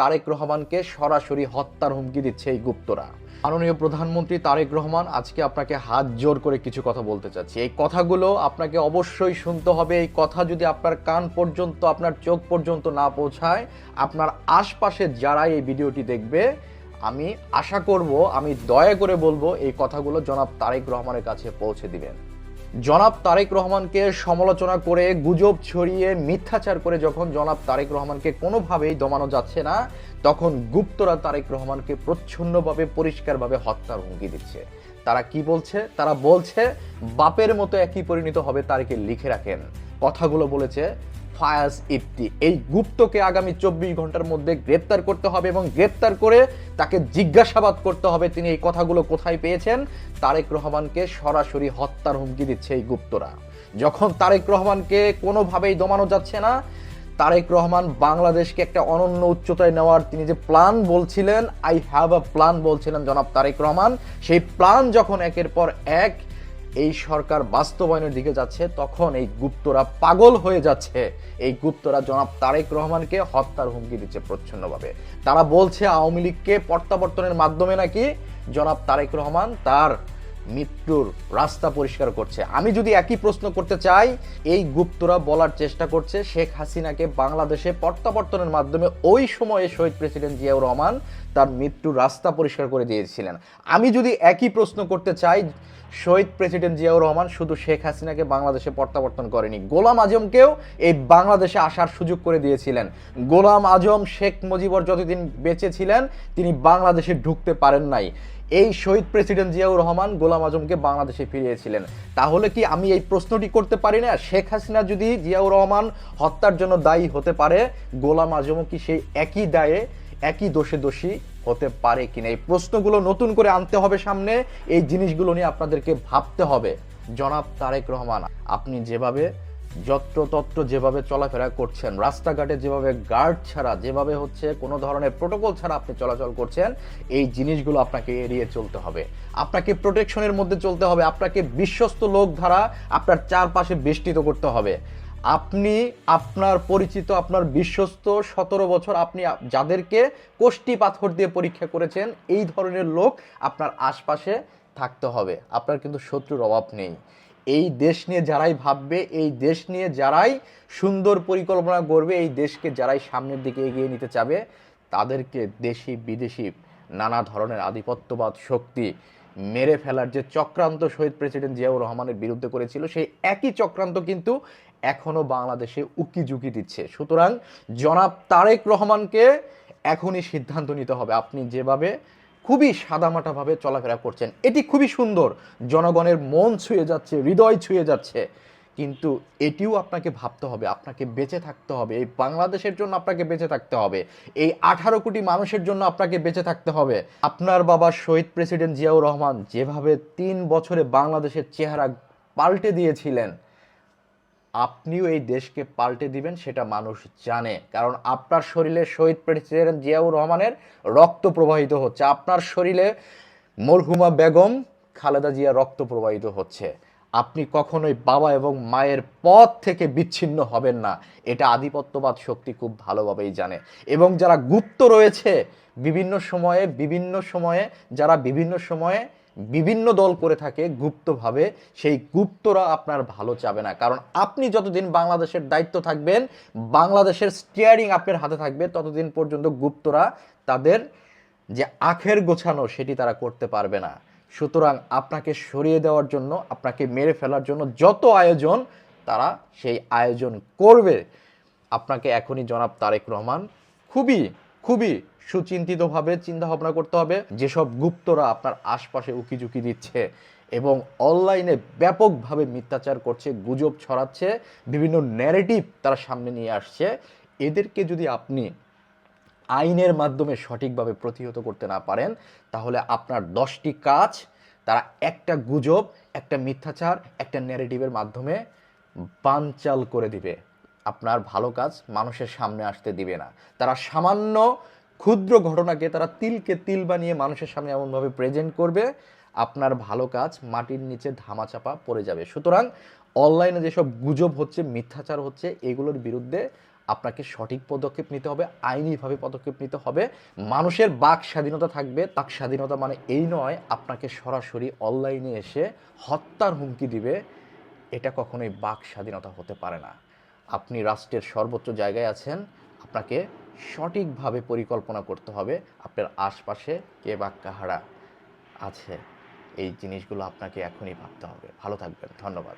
তারেক রহমানকে সরাসরি হত্যার হুমকি দিচ্ছে এই গুপ্তরা। মাননীয় প্রধানমন্ত্রী তারেক রহমান, আজকে আপনাকে হাত জোর করে কিছু কথা বলতে চাচ্ছি। এই কথাগুলো আপনাকে অবশ্যই শুনতে হবে। এই কথা যদি আপনার কান পর্যন্ত, আপনার চোখ পর্যন্ত না পৌঁছায়, আপনার আশপাশে যারা এই ভিডিওটি দেখবে, আমি আশা করব, আমি দয়া করে বলবো, এই কথাগুলো জনাব তারেক রহমানের কাছে পৌঁছে দিবেন। জনাব তারেক রহমানকে সমালোচনা করে, গুজব ছড়িয়ে, মিথ্যাচার করে যখন জনাব তারেক রহমানকে কোনোভাবেই দমানো যাচ্ছে না, তখন গুপ্তরা তারেক রহমানকে প্রচ্ছন্নভাবে, পরিষ্কারভাবে হত্যার হুমকি দিচ্ছে। তারা কি বলছে? তারা বলছে বাপের মতো একই পরিণত হবে তারেকে, লিখে রাখেন। কথাগুলো বলেছে ফায়াজ ইফতি। এই গুপ্তকে আগামী 24 ঘন্টার মধ্যে গ্রেপ্তার করতে হবে এবং গ্রেপ্তার করে তাকে জিজ্ঞাসাবাদ করতে হবে তিনি এই কথাগুলো কোথায় পেয়েছেন। তারেক রহমানকে সরাসরি হত্যার হুমকি দিচ্ছে এই গুপ্তরা। যখন তারেক রহমানকে কোনোভাবেই দমানো যাচ্ছে না, তারেক রহমান বাংলাদেশকে একটা অনন্য উচ্চতায় নেওয়ার তিনি যে প্ল্যান বলছিলেন, আই হ্যাভ আ প্ল্যান বলছিলেন জনাব তারেক রহমান, সেই প্ল্যান যখন একের পর এক এই সরকার বাস্তবায়নের দিকে যাচ্ছে, তখন এই গুপ্তরা পাগল হয়ে যাচ্ছে। এই গুপ্তরা জনাব তারেক রহমানকে হত্যার হুমকি দিচ্ছে প্রচ্ছন্নভাবে। তারা বলছে আওয়ামী লীগকে প্রত্যাবর্তনের মাধ্যমে নাকি জনাব তারেক রহমান তার মৃত্যুর রাস্তা পরিষ্কার করছে। আমি যদি একই প্রশ্ন করতে চাই, এই গুপ্তরা বলার চেষ্টা করছে শেখ হাসিনাকে বাংলাদেশে প্রত্যাবর্তনের মাধ্যমে ওই সময়ে শহীদ প্রেসিডেন্ট জিয়াউর রহমান তার মৃত্যুর রাস্তা পরিষ্কার করে দিয়েছিলেন। আমি যদি একই প্রশ্ন করতে চাই, শহীদ প্রেসিডেন্ট জিয়াউর রহমান শুধু শেখ হাসিনাকে বাংলাদেশে প্রত্যাবর্তন করেনি, গোলাম আজমকেও এই বাংলাদেশে আসার সুযোগ করে দিয়েছিলেন। গোলাম আজম, শেখ মুজিবর যতদিন বেঁচে ছিলেন তিনি বাংলাদেশে ঢুকতে পারেন নাই। এই শহীদ প্রেসিডেন্ট জিয়াউর রহমান গোলাম আজমকে বাংলাদেশে ফিরিয়েছিলেন। তাহলে কি আমি এই প্রশ্নটি করতে পারি না, শেখ হাসিনা যদি জিয়াউর রহমান হত্যার জন্য দায়ী হতে পারে, গোলাম আজমও কি সেই একই দায়ে, একই দোষে দোষী হতে পারে কিনা? এই প্রশ্নগুলো নতুন করে আনতে হবে সামনে। এই জিনিসগুলো নিয়ে আপনাদেরকে ভাবতে হবে। জনাব তারেক রহমান, আপনি যেভাবে যত্রতত্র যেভাবে চলাফেরা করছেন, রাস্তাঘাটে যেভাবে গার্ড ছাড়া, যেভাবে হচ্ছে কোনো ধরনের প্রোটোকল ছাড়া আপনি চলাচল করছেন, এই জিনিসগুলো আপনাকে এড়িয়ে চলতে হবে। আপনাকে প্রোটেকশনের মধ্যে চলতে হবে। আপনাকে বিশ্বস্ত লোক দ্বারা আপনার চারপাশে বেষ্টিত করতে হবে। আপনি আপনার পরিচিত, আপনার বিশ্বস্ত 17 বছর আপনি যাদেরকে কোষ্টি পাথর দিয়ে পরীক্ষা করেছেন, এই ধরনের লোক আপনার আশপাশে থাকতে হবে। আপনার কিন্তু শত্রুর অভাব নেই। এই দেশ নিয়ে যারাই ভাববে, এই দেশ নিয়ে যারাই সুন্দর পরিকল্পনা করবে, এই দেশকে যারাই সামনের দিকে এগিয়ে নিতে চাবে, তাদেরকে দেশি বিদেশি নানা ধরনের আধিপত্যবাদ শক্তি মেরে ফেলার যে চক্রান্ত শহীদ প্রেসিডেন্ট জিয়াউর রহমানের বিরুদ্ধে করেছিল, সেই একই চক্রান্ত কিন্তু এখনো বাংলাদেশে উকি ঝুঁকি দিচ্ছে। সুতরাং জনাব তারেক রহমানকে এখনই সিদ্ধান্ত নিতে হবে। আপনি যেভাবে খুবই সাদামাটাভাবে চলাফেরা করছেন, এটি খুবই সুন্দর, জনগণের মন ছুঁয়ে যাচ্ছে, হৃদয় ছুঁয়ে যাচ্ছে, কিন্তু এটিও আপনাকে ভাবতে হবে। আপনাকে বেঁচে থাকতে হবে, এই বাংলাদেশের জন্য আপনাকে বেঁচে থাকতে হবে, এই 18 কোটি মানুষের জন্য আপনাকে বেঁচে থাকতে হবে। আপনার বাবা শহীদ প্রেসিডেন্ট জিয়াউর রহমান যেভাবে 3 বছরে বাংলাদেশের চেহারা পাল্টে দিয়েছিলেন, আপনিও এই দেশকে পাল্টে দিবেন, সেটা মানুষ জানে। কারণ আপনার শরীরে শহীদ প্রেসিডেন্ট জিয়াউর রহমানের রক্ত প্রবাহিত হচ্ছে, আপনার শরীরে মরহুমা বেগম খালেদা জিয়া রক্ত প্রবাহিত হচ্ছে। আপনি কখনোই বাবা এবং মায়ের পথ থেকে বিচ্ছিন্ন হবেন না, এটা আধিপত্যবাদ শক্তি খুব ভালোভাবেই জানে। এবং যারা গুপ্ত রয়েছে বিভিন্ন সময়ে যারা বিভিন্ন সময়ে বিভিন্ন দল করে থাকে গুপ্তভাবে, সেই গুপ্তরা আপনার ভালো চাবে না। কারণ আপনি যতদিন বাংলাদেশের দায়িত্ব থাকবেন, বাংলাদেশের স্টিয়ারিং আপনার হাতে থাকবে, ততদিন পর্যন্ত গুপ্তরা তাদের যে আখের গোছানো সেটি তারা করতে পারবে না। সুতরাং আপনাকে সরিয়ে দেওয়ার জন্য, আপনাকে মেরে ফেলার জন্য যত আয়োজন, তারা সেই আয়োজন করবে। আপনাকে এখনই জনাব তারেক রহমান খুবই খুবই সুচিন্তিতভাবে চিন্তাভাবনা করতে হবে। যেসব গুপ্তরা আপনার আশপাশে উকিঝুঁকি দিচ্ছে এবং অনলাইনে ব্যাপকভাবে মিথ্যাচার করছে, গুজব ছড়াচ্ছে, বিভিন্ন ন্যারেটিভ তারা সামনে নিয়ে আসছে, এদেরকে যদি আপনি আইনের মাধ্যমে সঠিকভাবে প্রতিহত করতে না পারেন, তাহলে আপনার 10টি কাজ তারা একটা গুজব, একটা মিথ্যাচার, একটা ন্যারেটিভের মাধ্যমে বানচাল করে দিবে। আপনার ভালো কাজ মানুষের সামনে আসতে দিবে না। তারা সামান্য ক্ষুদ্র ঘটনাকে তারা তিলকে তিল বানিয়ে মানুষের সামনে এমনভাবে প্রেজেন্ট করবে, আপনার ভালো কাজ মাটির নিচে ধামাচাপা পড়ে যাবে। সুতরাং অনলাইনে যেসব গুজব হচ্ছে, মিথ্যাচার হচ্ছে, এগুলোর বিরুদ্ধে আপনাকে সঠিক পদক্ষেপ নিতে হবে, আইনিভাবে পদক্ষেপ নিতে হবে। মানুষের বাক স্বাধীনতা থাকবে। বাক স্বাধীনতা মানে এই নয় আপনাকে সরাসরি অনলাইনে এসে হত্যার হুমকি দিবে। এটা কখনোই বাক স্বাধীনতা হতে পারে না। আপনি রাষ্ট্রের সর্বোচ্চ জায়গায় আছেন, আপনাকে সঠিকভাবে পরিকল্পনা করতে হবে। আপনার আশপাশে কে বা কাহারা আছে, এই জিনিসগুলো আপনাকে এখনই ভাবতে হবে। ভালো থাকবেন, ধন্যবাদ।